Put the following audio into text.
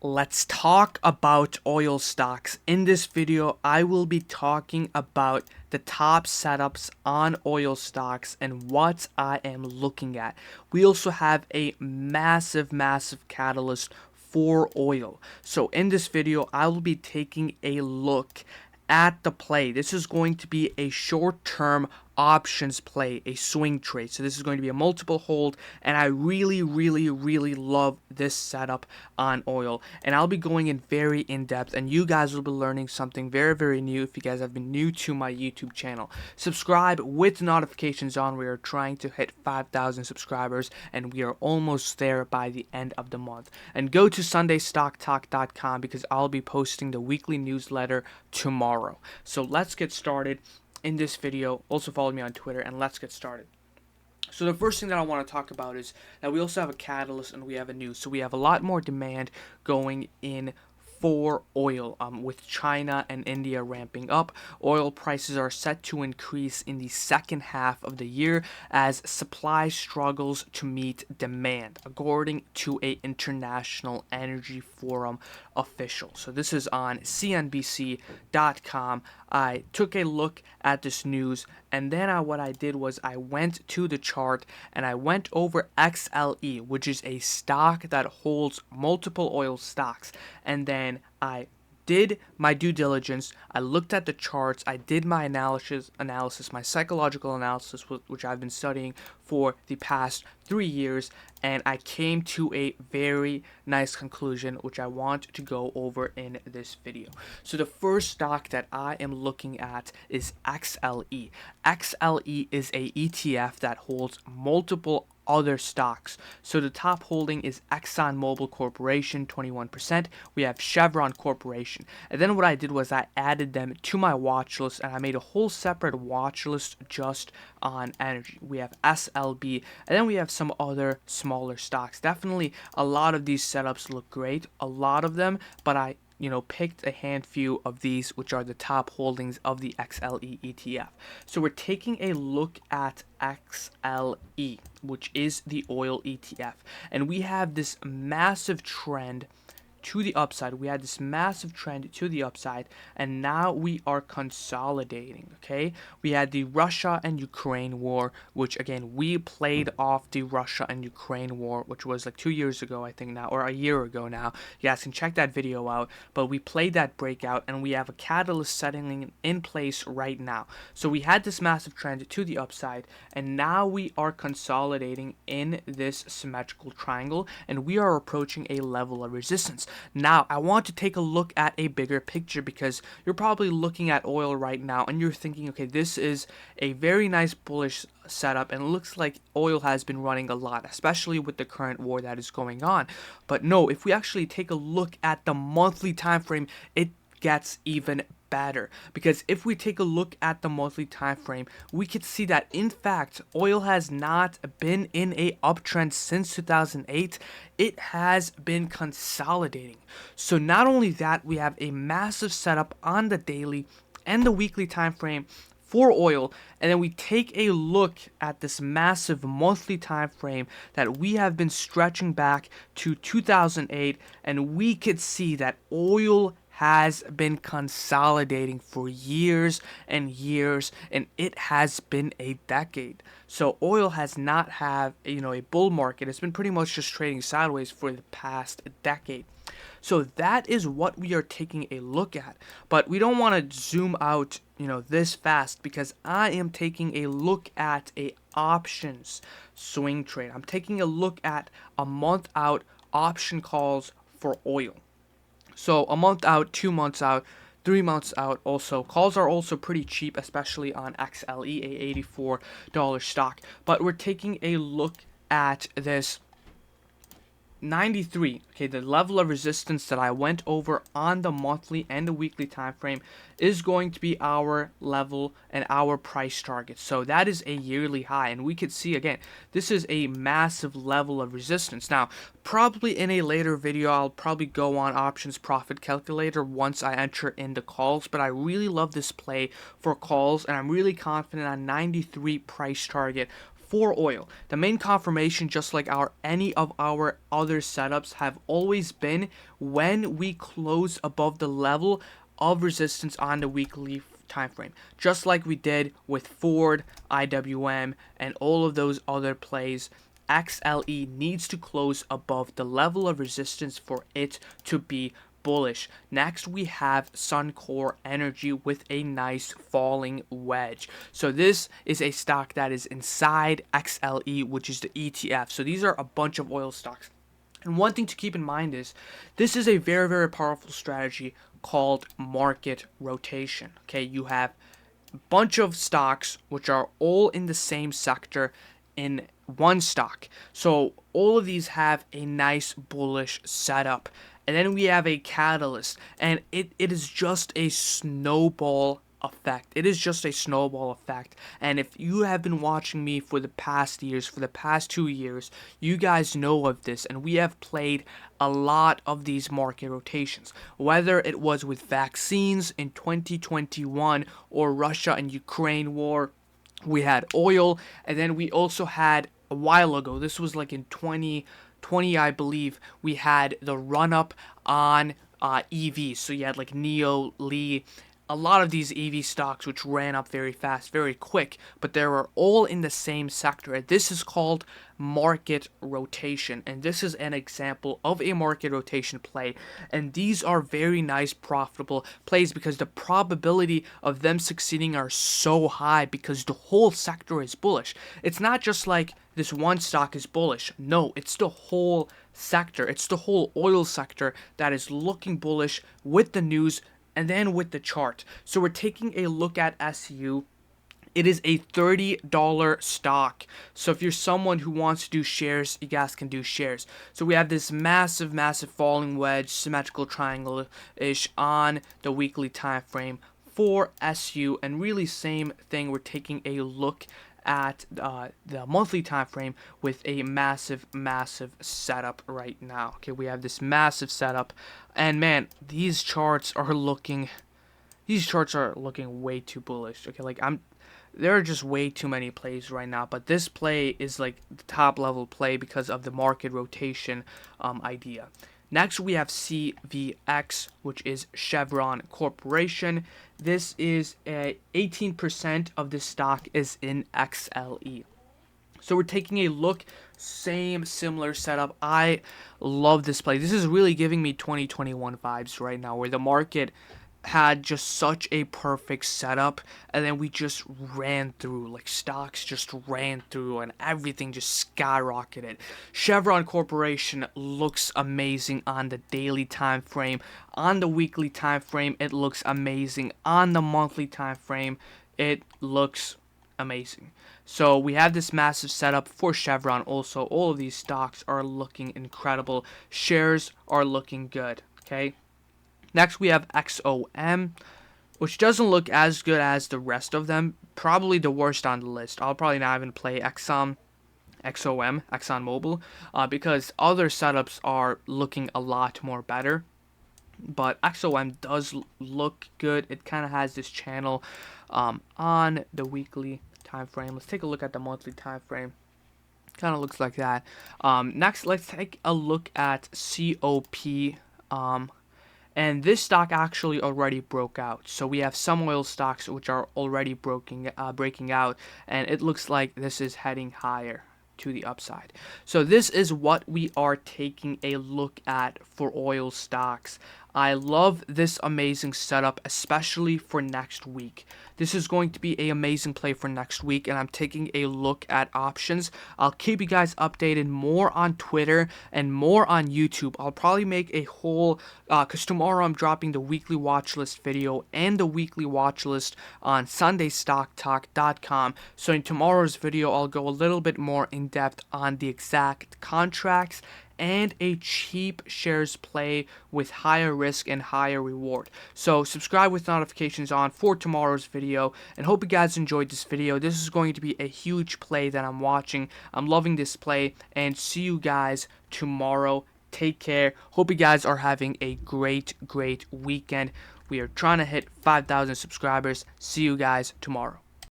Let's talk about oil stocks. In this video, I will be talking about the top setups on oil stocks and what I am looking at. We also have a massive catalyst for oil. So in this video, I will be taking a look at the play. This is going to be a short-term options play, a swing trade. So this is going to be a multiple hold, and I really love this setup on oil. And I'll be going in very in-depth, and you guys will be learning something very new if you guys have been new to my YouTube channel. Subscribe with notifications on. We are trying to hit 5,000 subscribers, and we are almost there by the end of the month. And go to sundaystocktalk.com because I'll be posting the weekly newsletter tomorrow. So let's get started in this video. Also follow me on Twitter, and let's get started. So the first thing that I want to talk about is that we also have a catalyst and we have a news. So we have a lot more demand going in for oil, with China and India ramping up. Oil prices are set to increase in the second half of the year as supply struggles to meet demand, according to a International Energy Forum official. So this is on CNBC.com. I took a look at this news, and then what I did was I went to the chart and I went over XLE, which is a stock that holds multiple oil stocks, and then I did my due diligence. I looked at the charts. I did my analysis, my psychological analysis, which I've been studying for the past 3 years, and I came to a very nice conclusion, which I want to go over in this video. So the first stock that I am looking at is XLE. XLE is a ETF that holds multiple other stocks. So the top holding is ExxonMobil Corporation, 21%. We have Chevron Corporation. And then what I did was I added them to my watch list, and I made a whole separate watch list just on energy. We have SLB, and then we have some other smaller stocks. Definitely a lot of these setups look great, a lot of them, but I picked a handful of these, which are the top holdings of the XLE ETF. So we're taking a look at XLE, which is the oil ETF. And we have this massive trend to the upside. We had this massive trend to the upside, and now we are consolidating. Okay, we had the Russia and Ukraine war, which again, we played off the Russia and Ukraine war, which was like 2 years ago, I think now, or a year ago now. You guys can check that video out. But we played that breakout, and we have a catalyst settling in place right now. So we had this massive trend to the upside, and now we are consolidating in this symmetrical triangle, and we are approaching a level of resistance. Now, I want to take a look at a bigger picture, because you're probably looking at oil right now and you're thinking, okay, this is a very nice bullish setup, and it looks like oil has been running a lot, especially with the current war that is going on. But no, if we actually take a look at the monthly time frame, it gets even better, because if we take a look at the monthly time frame, we could see that in fact oil has not been in a uptrend since 2008. It has been consolidating. So not only that, we have a massive setup on the daily and the weekly time frame for oil, and then we take a look at this massive monthly time frame that we have been stretching back to 2008, and we could see that oil has been consolidating for years and years, and it has been a decade. So oil has not had a bull market. It's been pretty much just trading sideways for the past decade. So that is what we are taking a look at. But we don't want to zoom out this fast, because I am taking a look at a options swing trade. I'm taking a look at a month out option calls for oil. So a month out, 2 months out, 3 months out also. Calls are also pretty cheap, especially on XLE, a $84 stock. But we're taking a look at this 93, okay, the level of resistance that I went over on the monthly and the weekly time frame is going to be our level and our price target. So that is a yearly high, and we could see again, this is a massive level of resistance. Now, probably in a later video, I'll probably go on options profit calculator once I enter in the calls, but I really love this play for calls, and I'm really confident on 93 price target for oil. The main confirmation, just like any of our other setups, have always been when we close above the level of resistance on the weekly time frame, just like we did with Ford, IWM, and all of those other plays. XLE needs to close above the level of resistance for it to be bullish. Next, we have Suncor Energy with a nice falling wedge. So this is a stock that is inside XLE, which is the ETF. So these are a bunch of oil stocks. And one thing to keep in mind is this is a very, very powerful strategy called market rotation. Okay, you have a bunch of stocks which are all in the same sector in one stock. So all of these have a nice bullish setup. And then we have a catalyst, and it is just a snowball effect. It is just a snowball effect. And if you have been watching me for the past years, for the past 2 years, you guys know of this, and we have played a lot of these market rotations, whether it was with vaccines in 2021 or Russia and Ukraine war. We had oil, and then we also had a while ago, this was like in 2020, I believe, we had the run up on EVs. So you had like Neo, Lee, a lot of these EV stocks which ran up very fast, very quick, but they were all in the same sector. This is called market rotation, and this is an example of a market rotation play. And these are very nice, profitable plays because the probability of them succeeding are so high because the whole sector is bullish. It's not just like this one stock is bullish. No, it's the whole sector. It's the whole oil sector that is looking bullish with the news and then with the chart. So we're taking a look at SU. It is a $30 stock. So if you're someone who wants to do shares, you guys can do shares. So we have this massive, massive falling wedge, symmetrical triangle-ish on the weekly time frame for SU. And really same thing, we're taking a look at the monthly time frame with a massive setup right now. Okay, we have this massive setup, and man, these charts are looking way too bullish. Okay, like there are just way too many plays right now, but this play is like the top level play because of the market rotation idea. Next, we have CVX, which is Chevron Corporation. This is 18% of the stock is in XLE. So we're taking a look, similar setup. I love this play. This is really giving me 2021 vibes right now, where the market had just such a perfect setup, and then we just ran through, like stocks just ran through, and everything just skyrocketed. Chevron Corporation looks amazing on the daily time frame. On the weekly time frame, it looks amazing. On the monthly time frame, it looks amazing. So we have this massive setup for Chevron. Also, all of these stocks are looking incredible. Shares are looking good. Okay. Next, we have XOM, which doesn't look as good as the rest of them. Probably the worst on the list. I'll probably not even play XOM, ExxonMobil, because other setups are looking a lot more better. But XOM does look good. It kind of has this channel on the weekly time frame. Let's take a look at the monthly time frame. Kind of looks like that. Next, let's take a look at COP. And this stock actually already broke out. So we have some oil stocks which are already breaking out, and it looks like this is heading higher to the upside. So this is what we are taking a look at for oil stocks. I love this amazing setup, especially for next week. This is going to be an amazing play for next week, and I'm taking a look at options. I'll keep you guys updated more on Twitter and more on YouTube. I'll probably make a whole, because tomorrow I'm dropping the weekly watch list video and the weekly watch list on SundayStockTalk.com. So in tomorrow's video, I'll go a little bit more in depth on the exact contracts and a cheap shares play with higher risk and higher reward. So subscribe with notifications on for tomorrow's video, and hope you guys enjoyed this video. This is going to be a huge play that I'm watching. I'm loving this play, and see you guys tomorrow. Take care. Hope you guys are having a great weekend. We are trying to hit 5,000 subscribers. See you guys tomorrow.